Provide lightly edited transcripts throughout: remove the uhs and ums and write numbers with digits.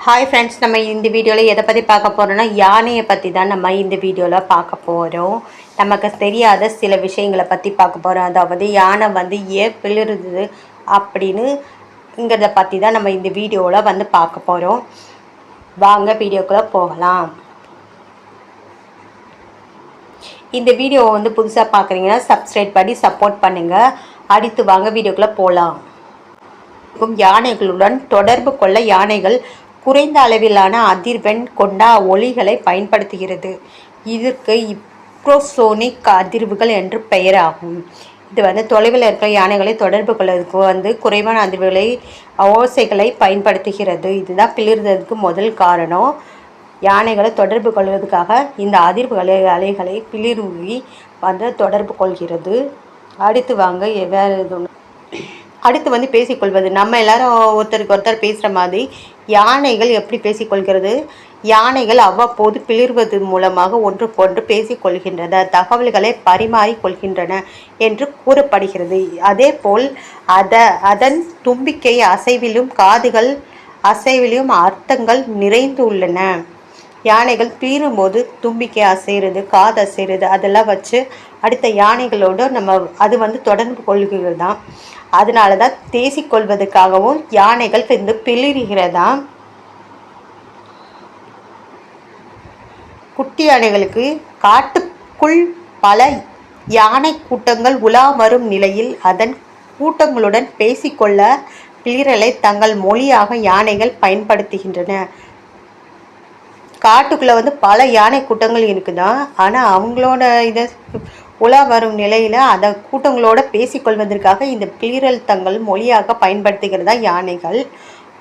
Hi friends, நம்ம இந்த வீடியோவில் எதை பற்றி பார்க்க போகிறோம்னா யானையை பற்றி தான் நம்ம இந்த வீடியோவில் பார்க்க போகிறோம். நமக்கு தெரியாத சில விஷயங்களை பற்றி பார்க்க போகிறோம். அதாவது யானை ஏன் பிளிருது அப்படின்னுங்கிறத பற்றி தான் நம்ம இந்த வீடியோவில் பார்க்க போகிறோம். வாங்க வீடியோக்குள்ளே போகலாம். இந்த வீடியோவை புதுசாக பார்க்குறீங்கன்னா சப்ஸ்கிரைப் பண்ணி சப்போர்ட் பண்ணுங்கள். அடுத்து வாங்க வீடியோக்குள்ளே போகலாம். யானைகளுடன் தொடர்பு கொள்ள யானைகள் குறைந்த அளவிலான அதிர்வெண் கொண்ட ஒலிகளை பயன்படுத்துகிறது. இதற்கு இப்ரோசோனிக் அதிர்வுகள் என்று பெயராகும். இது தொலைவில் இருக்கிற யானைகளை தொடர்பு கொள்வதற்கு குறைவான அதிர்வுகளை ஓசைகளை பயன்படுத்துகிறது. இதுதான் பிளிர்றதுக்கு முதல் காரணம். யானைகளை தொடர்பு கொள்வதற்காக இந்த அதிர்வுகளை அலைகளை பிளிர்வி தொடர்பு கொள்கிறது. அடுத்து வாங்க வேறு எதுவும் அடுத்து பேசிக்கொள்வது. நம்ம எல்லாரும் ஒருத்தருக்கு ஒருத்தர் பேசுகிற மாதிரி யானைகள் எப்படி பேசிக்கொள்கிறது? யானைகள் அவ்வப்போது பிளிர்வது மூலமாக ஒன்றுக்கொன்று பேசிக்கொள்கின்றன, தகவல்களை பரிமாறிக்கொள்கின்றன என்று கூறப்படுகிறது. அதே போல் அதன் தும்பிக்கை அசைவிலும் காதுகள் அசைவிலும் அர்த்தங்கள் நிறைந்துள்ளன. யானைகள் பீறும்போது தும்பிக்கை அசைகிறது, காது அசைகிறது, அதெல்லாம் வச்சு அடுத்த யானைகளோடு அது தொடர்பு கொள்கிறது தான். அதனால தான் பேசிக்கொள்வதற்காகவும் யானைகள் பிளிறுகிறதாம். குட்டி யானைகளுக்கு காட்டுக்குள் பல யானை கூட்டங்கள் உலா வரும் நிலையில் அதன் கூட்டங்களுடன் பேசிக்கொள்ள பிளிரலை தங்கள் மொழியாக யானைகள் பயன்படுத்துகின்றன. காட்டுக்குள்ளே பல யானை கூட்டங்கள் இருக்குதான். ஆனால் அவங்களோட இதை உலா வரும் நிலையில் அதை கூட்டங்களோட பேசிக்கொள்வதற்காக இந்த பிளிரல் தங்கள் மொழியாக பயன்படுத்துகிறதா யானைகள்.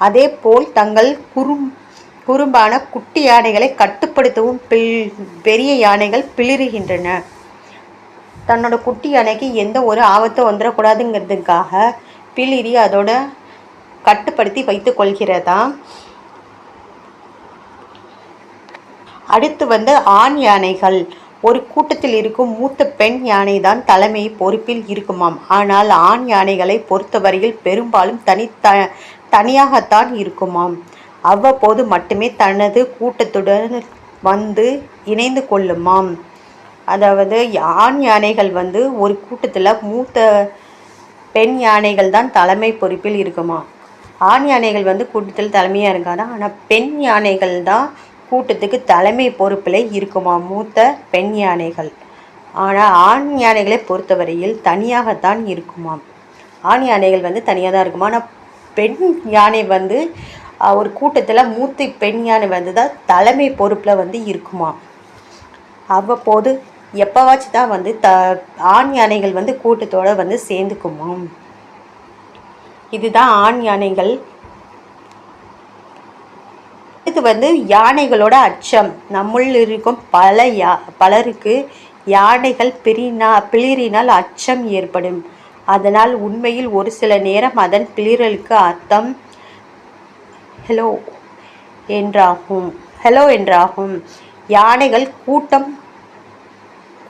அதே போல் தங்கள் குறும்பான குட்டி யானைகளை கட்டுப்படுத்தவும் பெரிய யானைகள் பிளிறுகின்றன. தன்னோட குட்டி யானைக்கு எந்த ஒரு ஆபத்தும் வந்துடக்கூடாதுங்கிறதுக்காக பிளிரி அதோட கட்டுப்படுத்தி வைத்து கொள்கிறதா. அடுத்து ஆண் யானைகள். ஒரு கூட்டத்தில் இருக்கும் மூத்த பெண் யானை தான் தலைமை பொறுப்பில் இருக்குமாம். ஆனால் ஆண் யானைகளை பொறுத்தவரையில் பெரும்பாலும் தனியாகத்தான் இருக்குமாம். அவ்வப்போது மட்டுமே தனது கூட்டத்துடன் இணைந்து கொள்ளுமாம். அதாவது ஆண் யானைகள் ஒரு கூட்டத்தில் மூத்த பெண் யானைகள் தான் தலைமை பொறுப்பில் இருக்குமா. ஆண் யானைகள் கூட்டத்தில் தலைமையாக இருக்காது. ஆனால் பெண் யானைகள் தான் கூட்டத்துக்கு தலைமை பொறுப்பில் இருக்குமா, மூத்த பெண் யானைகள். ஆனால் ஆண் யானைகளை பொறுத்தவரையில் தனியாகத்தான் இருக்குமாம். ஆண் யானைகள் தனியாக தான் இருக்குமா. ஆனால் பெண் யானை ஒரு கூட்டத்தில் மூத்த பெண் யானை தான் தலைமை பொறுப்பில் இருக்குமா. அவ்வப்போது எப்போவாச்சும் தான் ஆண் யானைகள் கூட்டத்தோடு சேர்ந்துக்குமாம். இதுதான் ஆண் யானைகள். இது யானைகளோட அச்சம். நம்முள் இருக்கும் பலருக்கு யானைகள் பிளிரினால் அச்சம் ஏற்படும். அதனால் உண்மையில் ஒரு சில நேரம் அதன் பிளிரலுக்கு அர்த்தம் ஹலோ என்றாகும். யானைகள்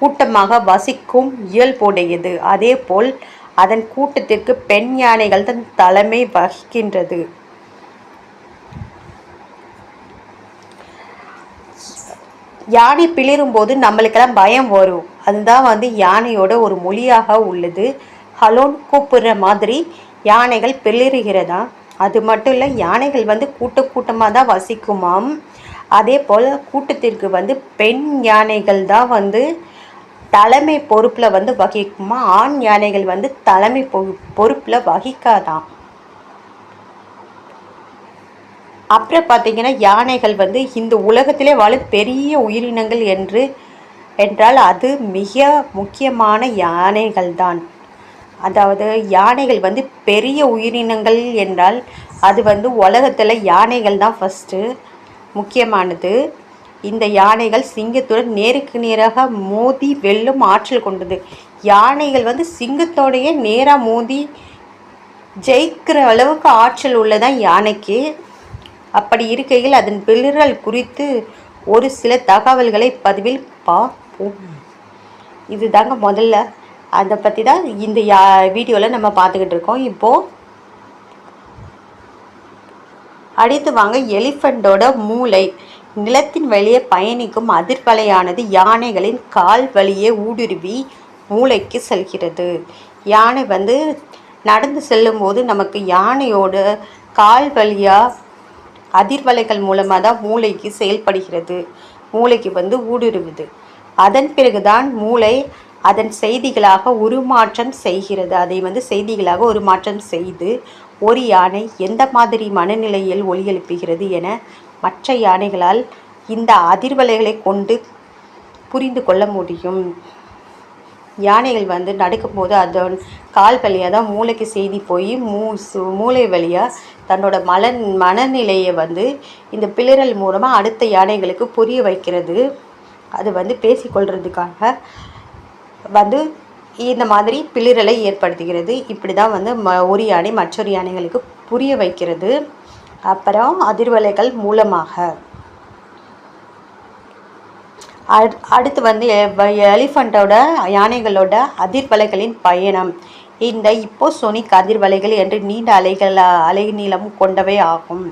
கூட்டமாக வசிக்கும் இயல்புடையது. அதே போல் அதன் கூட்டத்திற்கு பெண் யானைகள் தன் தலைமை வகிக்கின்றது. யானை பிளிரும்போது நம்மளுக்கெல்லாம் பயம் வரும். அதுதான் யானையோட ஒரு மொழியாக உள்ளது. ஹலோன்னு கூப்பிடுற மாதிரி யானைகள் பிளிறுகிறதா. அது மட்டும் இல்லை, யானைகள் கூட்டமாக தான் வசிக்குமாம். அதே போல் கூட்டத்திற்கு பெண் யானைகள் தான் தலைமை பொறுப்பில் வகிக்குமா. ஆண் யானைகள் தலைமை பொறுப்பில் வகிக்காதான். அப்புறம் பார்த்திங்கன்னா யானைகள் இந்த உலகத்திலே வாழும் பெரிய உயிரினங்கள் என்றால் அது மிக முக்கியமான யானைகள் தான். அதாவது யானைகள் பெரிய உயிரினங்கள் என்றால் அது உலகத்தில் யானைகள் தான் ஃபஸ்ட்டு முக்கியமானது. இந்த யானைகள் சிங்கத்துடன் நேருக்கு நேராக மோதி வெல்லும் ஆற்றல் கொண்டது. யானைகள் சிங்கத்தோடைய நேராக மோதி ஜெயிக்கிற அளவுக்கு ஆற்றல் உள்ளதான் யானைக்கு. அப்படி இருக்கையில் அதன் பிளிரல் குறித்து ஒரு சில தகவல்களை பதிவில் பார்ப்போம். இதுதாங்க முதல்ல அதை பற்றி தான் இந்த வீடியோவில் நம்ம பார்த்துக்கிட்டு இருக்கோம். இப்போது அடுத்து வாங்க எலிஃபண்டோட மூளை. நிலத்தின் வழியே பயணிக்கும் அதிர்வலையானது யானைகளின் கால் வழியே ஊடுருவி மூளைக்கு செல்கிறது. யானை நடந்து செல்லும்போது நமக்கு யானையோட கால் வழியாக அதிர்வலைகள் மூலமாக தான் மூளைக்கு செயல்படுகிறது. மூளைக்கு ஊடுருவுது. அதன் பிறகுதான் மூளை அதன் செய்திகளாக உருமாற்றம் செய்கிறது. அதை செய்திகளாக உருமாற்றம் செய்து ஒரு யானை எந்த மாதிரி மனநிலையில் ஒலி எழுப்புகிறது என மற்ற யானைகளால் இந்த அதிர்வலைகளை கொண்டு புரிந்து கொள்ள முடியும். யானைகள் நடக்கும்போது அதன் கால் வழியாக தான் மூளைக்கு செய்தி போய் மூளை வழியாக தன்னோட மனநிலையை இந்த பிளிரல் மூலமாக அடுத்த யானைகளுக்கு புரிய வைக்கிறது. அது பேசிக்கொள்கிறதுக்காக இந்த மாதிரி பிளிரலை ஏற்படுத்துகிறது. இப்படி தான் ஒரு யானை மற்றொரு யானைகளுக்கு புரிய வைக்கிறது. அப்புறம் அதிர்வலைகள் மூலமாக அடுத்து எலிஃபண்டோட யானைகளோட அதிர்வலைகளின் பயணம். இந்த இப்போசோனிக் அதிர்வலைகள் என்று நீண்ட அலை நீளம் கொண்டவை ஆகும்.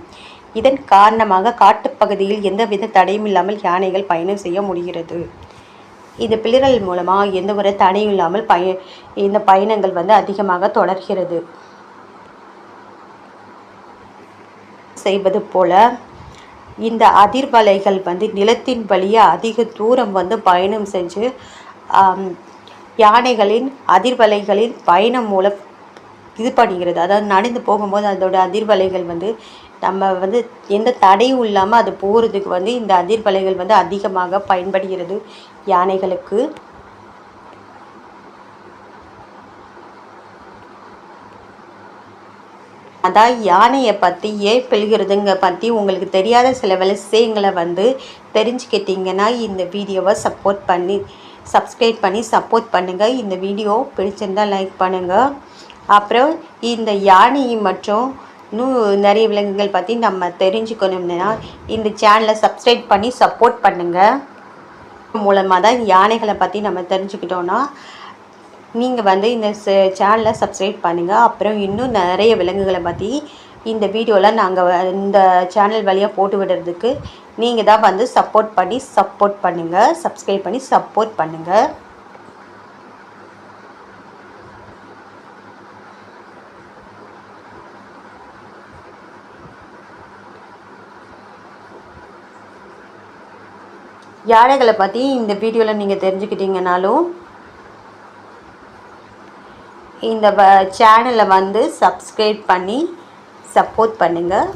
இதன் காரணமாக காட்டுப்பகுதியில் எந்தவித தடையும் இல்லாமல் யானைகள் பயணம் செய்ய முடிகிறது. இந்த பிளிரல் மூலமாக எந்த ஒரு தடையும் இல்லாமல் இந்த பயணங்கள் அதிகமாக தொடர்கிறது. செய்வது போல இந்த அதிர்வலைகள் நிலத்தின் வழியே அதிக தூரம் பயணம் செஞ்சு யானைகளின் அதிர்வலைகளின் பயணம் மூலம் இது பண்ணுகிறது. அதாவது நடந்து போகும்போது அதோட அதிர்வலைகள் நம்ம எந்த தடையும் இல்லாமல் அது போகிறதுக்கு இந்த அதிர்வலைகள் அதிகமாக பயன்படுகிறது யானைகளுக்கு. அதான் யானையை பற்றி ஏன் பிழுகிறதுங்க பற்றி உங்களுக்கு தெரியாத சில விஷயங்களை தெரிஞ்சுக்கிட்டிங்கன்னா இந்த வீடியோவை சப்ஸ்கிரைப் பண்ணி சப்போர்ட் பண்ணுங்கள். இந்த வீடியோ பிடிச்சிருந்தால் லைக் பண்ணுங்கள். அப்புறம் இந்த யானை மற்றும் இன்னும் நிறைய விலங்குகள் பற்றி நம்ம தெரிஞ்சுக்கணும்னா இந்த சேனலை சப்ஸ்கிரைப் பண்ணி சப்போர்ட் பண்ணுங்கள். மூலமாக தான் யானைகளை பற்றி நம்ம தெரிஞ்சுக்கிட்டோன்னா நீங்கள் இந்த சேனலை சப்ஸ்கிரைப் பண்ணுங்கள். அப்புறம் இன்னும் நிறைய விலங்குகளை பற்றி இந்த வீடியோவில் நாங்கள் இந்த சேனல் வழியாக போட்டு விடுறதுக்கு நீங்கள் தான் சப்போர்ட் பண்ணுங்கள். சப்ஸ்கிரைப் பண்ணி சப்போர்ட் பண்ணுங்கள். யானைகளை பற்றி இந்த வீடியோவில் நீங்கள் தெரிஞ்சுக்கிட்டீங்கனாலும் இந்த சேனலை சப்ஸ்கிரைப் பண்ணி சப்போர்ட் பண்ணுங்கள்.